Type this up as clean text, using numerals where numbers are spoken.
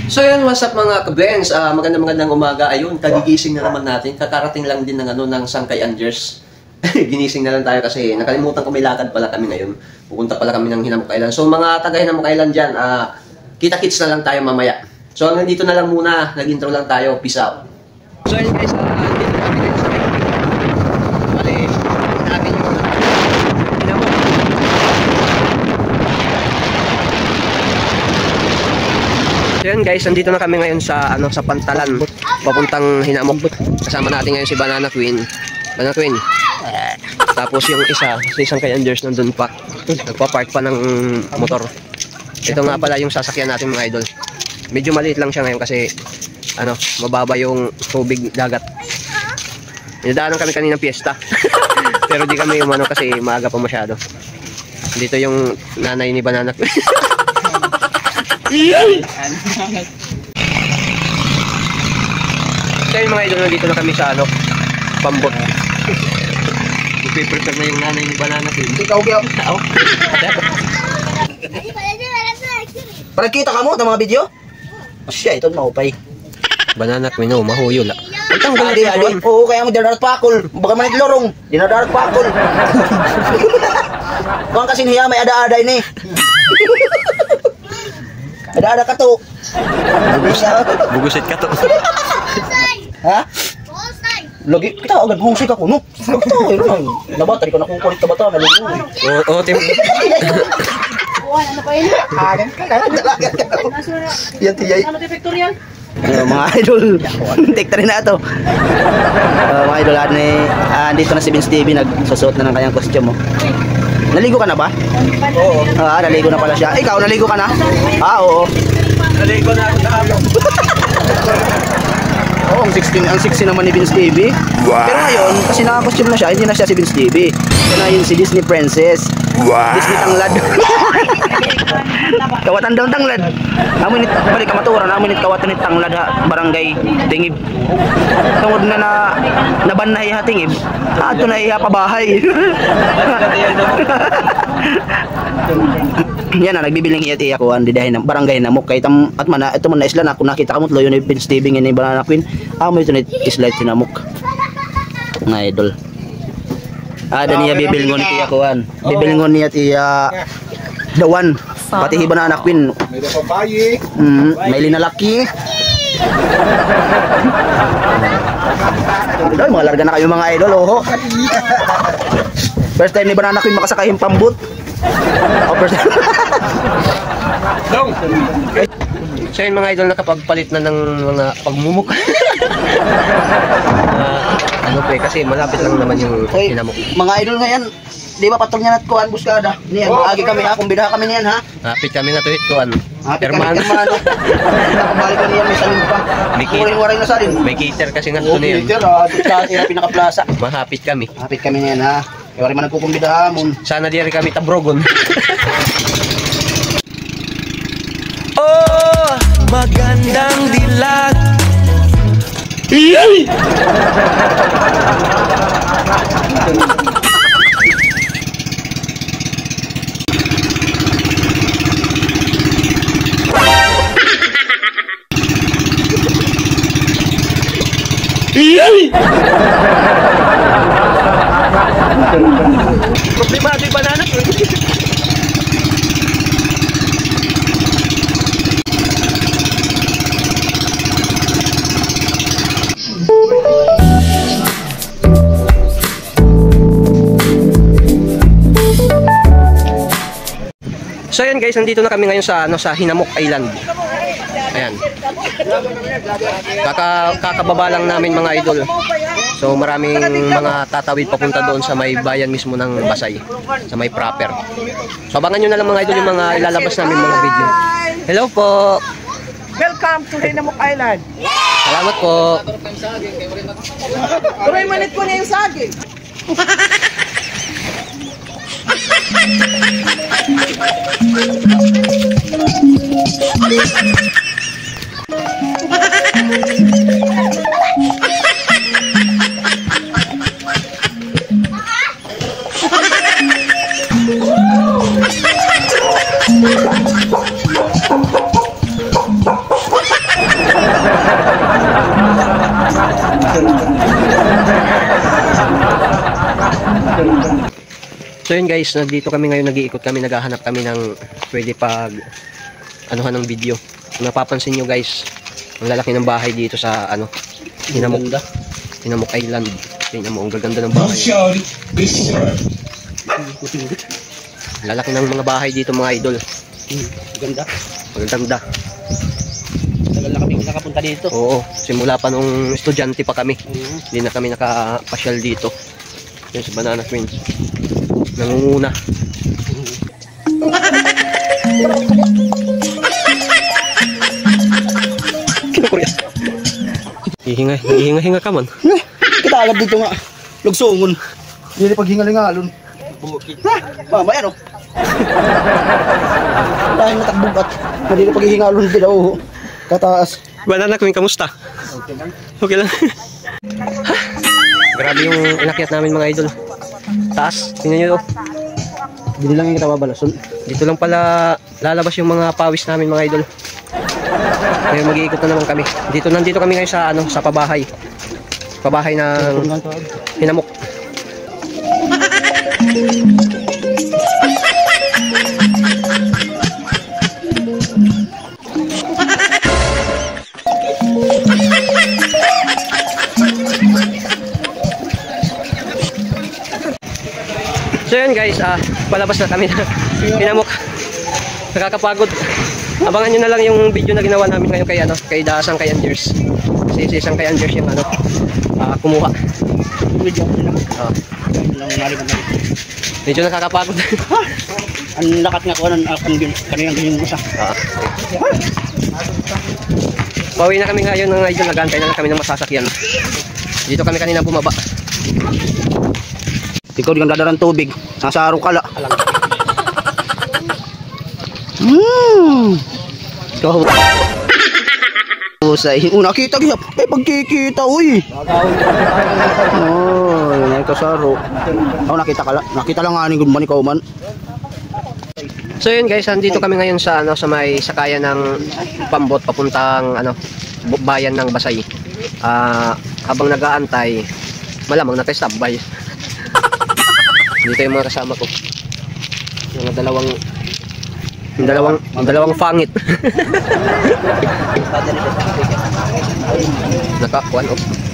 So yun, what's up mga ka-Benz? Magandang umaga. Ayun, kagigising na naman natin. Kakarating lang din ng Sangkay Angers. Ginising na lang tayo kasi nakalimutan ko may lakad pala kami ngayon. Pupunta pala kami ng Hinamok Island. So mga taga Hinamok Island dyan, kita-kits na lang tayo mamaya. So hanggang dito na lang muna. Nag-intro lang tayo. Peace out. So yun guys, dito kami ngayon sa bali, natin yung Hinamok. So yun guys, nandito na kami ngayon sa sa Pantalan, papuntang Hinamok. Kasama natin ngayon si Banana Queen. Banana Queen. Tapos yung isa, si Sangkay Angers nandun pa. Nagpa-park pa ng motor. Ito nga pala yung sasakyan natin mga idol. Medyo maliit lang siya ngayon kasi mababa yung tubig dagat. Dinadaanan kami kaninang piyesta. Pero di kami umano kasi maaga pa masyado. Dito yung nanay ni Banana Queen. So yung mga idol, nandito na kami sa Pambot. Ipiprepare na yung nanay ni Banana Queen. Ikaw ako. Parang kita ka mo ng mga video? Siya, ito maupay. Banana Queen, mahuyol ah. Ang tanggal adi. Oo, kaya mo dinadarat pakol. Baka man lorong, dinadarat pakol. Kuang kasi niya may ada-ada ini. Ada-ada ka to. Bugusit ka to. Ha? Lagi kita agad husik ako no. Nabatari ko na kukulit ka bata na lugo. Oo, tim. Ano pa yun? Agan ka lang. Yan tiyay. Ano ti Victorian? Mga idol, take rin na ito. Mga idol, andito na si Vince TV, nagsusuot na ng kanyang costume mo. Naligo ka na ba? Oo. Naligo na pala siya. Ikaw, naligo ka na? Oo. Naligo na ako sa hapon. Oo, ang 16 naman ni Vince TV. Wow. Pero ngayon, kasi naka-costume na siya, hindi na siya si Vince TV. Ito na yun si Disney Princess. Wow. Disney Tanglad. Kawatan daw tanglad. Namunit balik kamaturan, namunit kawatan ni tanglad barangay Tingib. Tungod na nabanay ha Tingib. Ato na iya pa bahay. Yan na nagbibiling iya ko andi dahin barangay na mo kay tam at man ito man na isla na ako nakita kamo tuloy ni Vince TV ni Banana Queen. Amo ito ni isla tinamok. Nga idol. Niya bibilngon ni iya kuan. Bibilngon niya iya dawan. Pati hiba na anak Queen. May babae. May linalaki. Idol, mga larga na kayo mga idol, oh. First time ni Banana Queen makasakay yung pambut. First time. So yun mga idol, nakapagpalit na ng mga pagmumuk. Kasi malapit lang naman yung Hinamok. Mga idol ngayon, di ba patong niya natkuhan buskada? Niyan, maagi kami ha, kumbidahan kami niyan ha. Hapit kami na tuhit kuhan. Hapit kami hermano. Nakabalik kami yan, may salim pa. Waray na salin. May cater kasi nga ito niyan. Cater, pinaka-plaza. Mahapit kami. Hapit kami niyan ha. Waray man nagkukumbidahan mo. Sana di rin kami tabrogon. Oh, magandang dilag. Iyay! Iyay! Problema di Banana Queen. So ayan guys, nandito na kami ngayon sa Hinamok Island. Ayan. Kakababa lang namin mga idol. So maraming mga tatawid papunta doon sa may bayan mismo ng Basay, sa may proper. So abangan nyo na lang mga idol yung mga ilalabas namin mga video. Hello po. Welcome to Hinamok Island. Salamat po. Tuloy manit ko na yung saging. So yun guys, nandito kami ngayon, nag-iikot kami, naghahanap kami ng pwede pag anuhan ng video. Kung napapansin nyo guys, ang lalaki ng bahay dito sa Hinamok Island. Tingnan mo, ang gaganda ng bahay. Lalaki ng mga bahay dito mga idol. Ganda. Magaganda. Tagal na kami nakapunta dito. Oo, simula pa nung estudyante pa kami. Hindi na kami nakapasyal dito. Yun sa Banana Queen. Nangunguna. Hihinga ka man. Kita agad dito nga. Lugsongon. Hindi paghingalingalon. Mamaya no. Dahil natakbog at hindi paghingalon din ako. Kataas. Banana Queen, kamusta? Okay lang. Grabe yung inakyat namin mga idol. Taas, tingnan nyo. Hindi lang yung kita babalason. Dito lang pala lalabas yung mga pawis namin mga idol. Kaya mag-iikot na naman kami. Nandito kami ngayon sa sa pabahay. Pabahay ng Hinamok. So yun guys, palabas na kami na Hinamok. Nakakapagod. Abangan nyo na lang yung video na ginawa namin ngayon kay Dasang kay Anders. Kasi si isang kay Anders yung kumuha. Medyo nakakapagod. Ang lakat nga ko kaniyang ganyan mo siya. Pauwi na kami ngayon ng idol, nag-aantay na lang kami ng masasakyan. Dito kami kanina bumaba. Ikaw di kang dadaran tubig. Nasa araw kala. Ikaw. Usay. Nakita gyap. Pagkikita uy. Oh, yun ay kasaro. Nakita kala. Nakita lang ani gud man ikaw man. So yun guys, andito kami ngayon sa sa may sakayan ng pambot papuntang bayan ng Basay. Habang nag-aantay, malamang naka-standby. Dito yung mga kasama ko. Yung dalawang fangit. Naka-1 off.